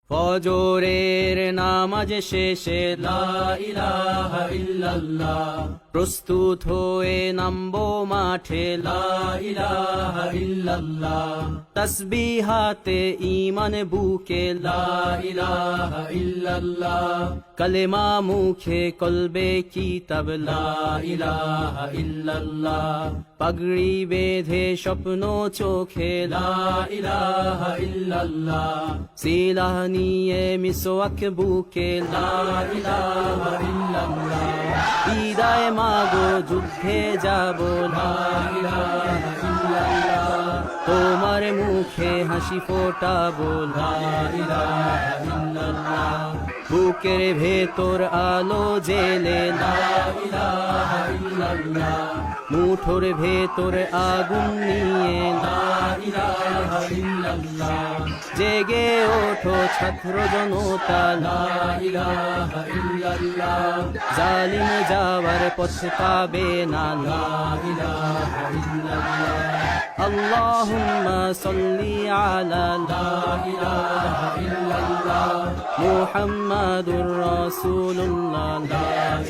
ফজরের নামাজ শেষে লা ইলাহা ইল্লাল্লাহ, প্রস্তুত হয়ে নামবো মাঠে লা ইলাহা ইল্লাল্লাহ, তাসবিহাতে ঈমান বুকে লা ইলাহা ইল্লাল্লাহ, কালেমা মুখে কলবে কিতাব লা ইলাহা ইল্লাল্লাহ, পাগড়ি বেঁধে স্বপ্ন চোখে লা ইলাহা ইল্লাল্লাহ, সিলাহ নিয়ে মিসওয়াক বুকে লা ইলাহা ইল্লাল্লাহ, বিদায় মাগো যুদ্ধে যাব লা ইলাহা ইল্লাল্লাহ, তোমার মুখে হাসি ফোটাবো লা ইলাহা ইল্লাল্লাহ, বুকের ভেতর আলো জেলে লা ইলাহা ইল্লাল্লাহ, মুঠোর ভেতর আগুন নিয়ে লা ইলাহা ইল্লাল্লাহ, জেগে ওঠো ছাত্র জনতা লা ইলাহা ইল্লাল্লাহ, জালিম যাওয়ার পথ পাবে না লা ইলাহা ইল্লাল্লাহ, আল্লাহুম্মা সাল্লি আলা লা ইলাহা ইল্লাল্লাহ, মুহাম্মাদুর রাসূলুল্লাহ লা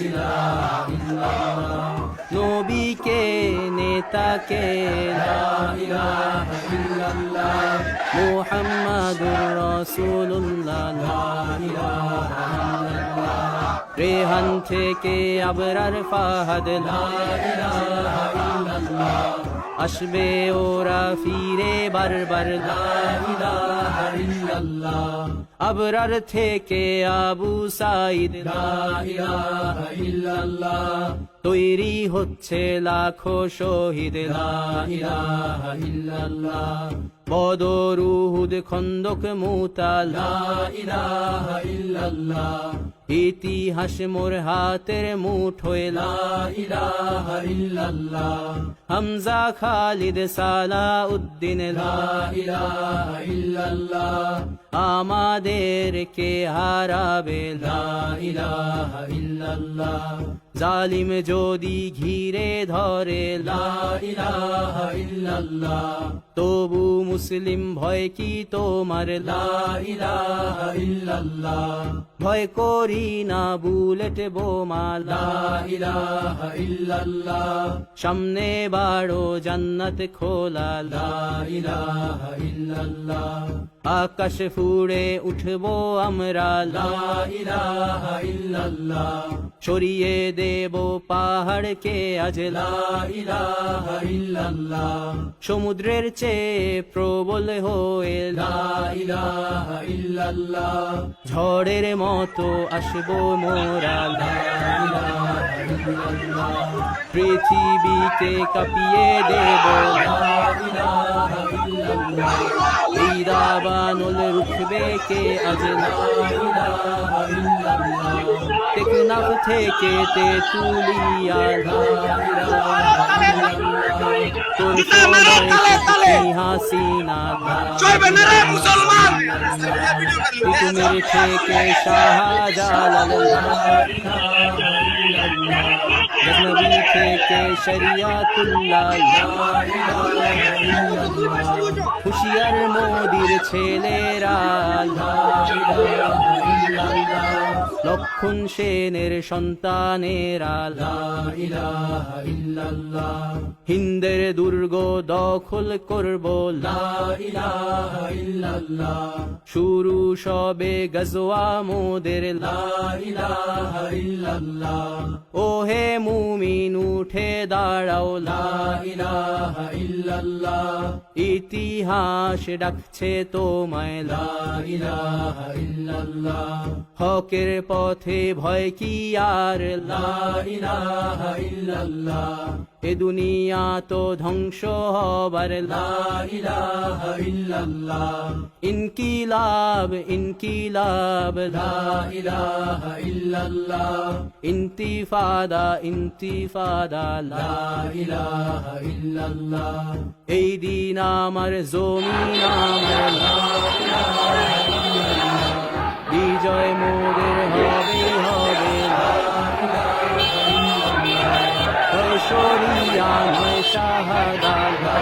ইলাহা ইল্লাল্লাহ, নবীকে নেতাকে লা ইলাহা ইল্লাল্লাহ, মুহাম্মাদুর রাসূলুল্লাহ লা ইলাহা ইল্লাল্লাহ, রেহান থেকে আবরার ফাহাদ লা ইলাহা ইল্লাল্লাহ, আসবে ওরা ফিরে বারবার লা ইলাহা ইল্লাল্লাহ, আবরার থেকে আবু সাঈদ লা ইলাহা ইল্লাল্লাহ, তৈরি হচ্ছে লাখো শহীদ লা ইলাহা ইল্লাল্লাহ, বদর উহুদ খন্দক মুতা লা ইলাহা ইল্লাল্লাহ, ইতিহাস মোর হাতের মুঠোয় লা ইলাহা ইল্লাল্লাহ, হামজা খালিদ সালাউদ্দিন লা ইলাহা ইল্লাল্লাহ, আমাদেরকে হারাবে লা ইলাহা ইল্লাল্লাহ, জালিম যদি ঘিরে ধরে লা ইলাহা ইল্লাল্লাহ, তবু মুসলিম ভয় কি তোমার লা ইলাহা ইল্লাল্লাহ, ভয় করি না বুলেট বোমা লা ইলাহা ইল্লাল্লাহ, সামনে বাড়ো জান্নাত খোলা লা ইলাহা ইল্লাল্লাহ, আকাশ ফুড়ে উঠবো আমরা লা ইলাহা ইল্লাল্লাহ, সরিয়ে দেব পাহাড়কে আজ লা ইলাহা ইল্লাল্লাহ, সমুদ্রের চেয়ে প্রবল হয়ে লা ইলাহা ইল্লাল্লাহ, ঝড়ের মতো আসবো মোরা লা ইলাহা ইল্লাল্লাহ, পৃথিবীকে কাঁপিয়ে দেব লা ইলাহা ইল্লাল্লাহ, এই দাবানল রুখবে কে আজ লা ইলাহা ইল্লাল্লাহ, টেকনাফ থেকে তেতুলিয়া লা ইলাহা ইল্লাল্লাহ, তোর সময় হাসিনা লা ইলাহা ইল্লাল্লাহ, তুমের থেকে শাহজালাল লা ইলাহা ইল্লাল্লাহ, নবী থেকে শরিয়াতুল্লাহ লা ইলাহা ইল্লাল্লাহ, হুশিয়ার মোদির ছেলেরা লা ইলাহা ইল্লাল্লাহ, লক্ষণ সেনের সন্তানেরা লা ইলাহা ইল্লাল্লাহ, হিন্দের দুর্গ দখল করব লা ইলাহা ইল্লাল্লাহ, শুরু সবে গজওয়া মোদের লা ইলাহা ইল্লাল্লাহ, ওহে মুমিন উঠে দাঁড়াও লা ইলাহা ইল্লাল্লাহ, ইতিহাস ডাকছে তোমায় লা ইলাহা ইল্লাল্লাহ, হকের পথে ভয় কি আর লা ইলাহা ইল্লাল্লাহ, এ দুনিয়া তো ধ্বংস হবার লা ইলাহা ইল্লাল্লাহ, ইনকিলাব ইনকিলাব লা ইলাহা ইল্লাল্লাহ, ইন্তিফাদা ইন্তিফাদা লা ইলাহা ইল্লাল্লাহ, এই দিন আমার জমিন আমার লা ইলাহা ইল্লাল্লাহ, বিজয় মোদের হবে হবে লা ইলাহা ইল্লাল্লাহ, শরিয়া নয় শাহাদা লা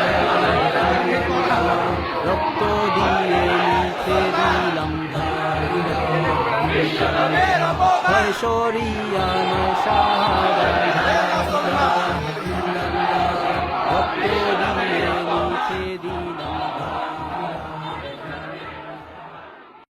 ইলাহা ইল্লাল্লাহ, রক্ত দিয়ে লিখে দিলাম হয় শরিয়া নয় শাহাদাত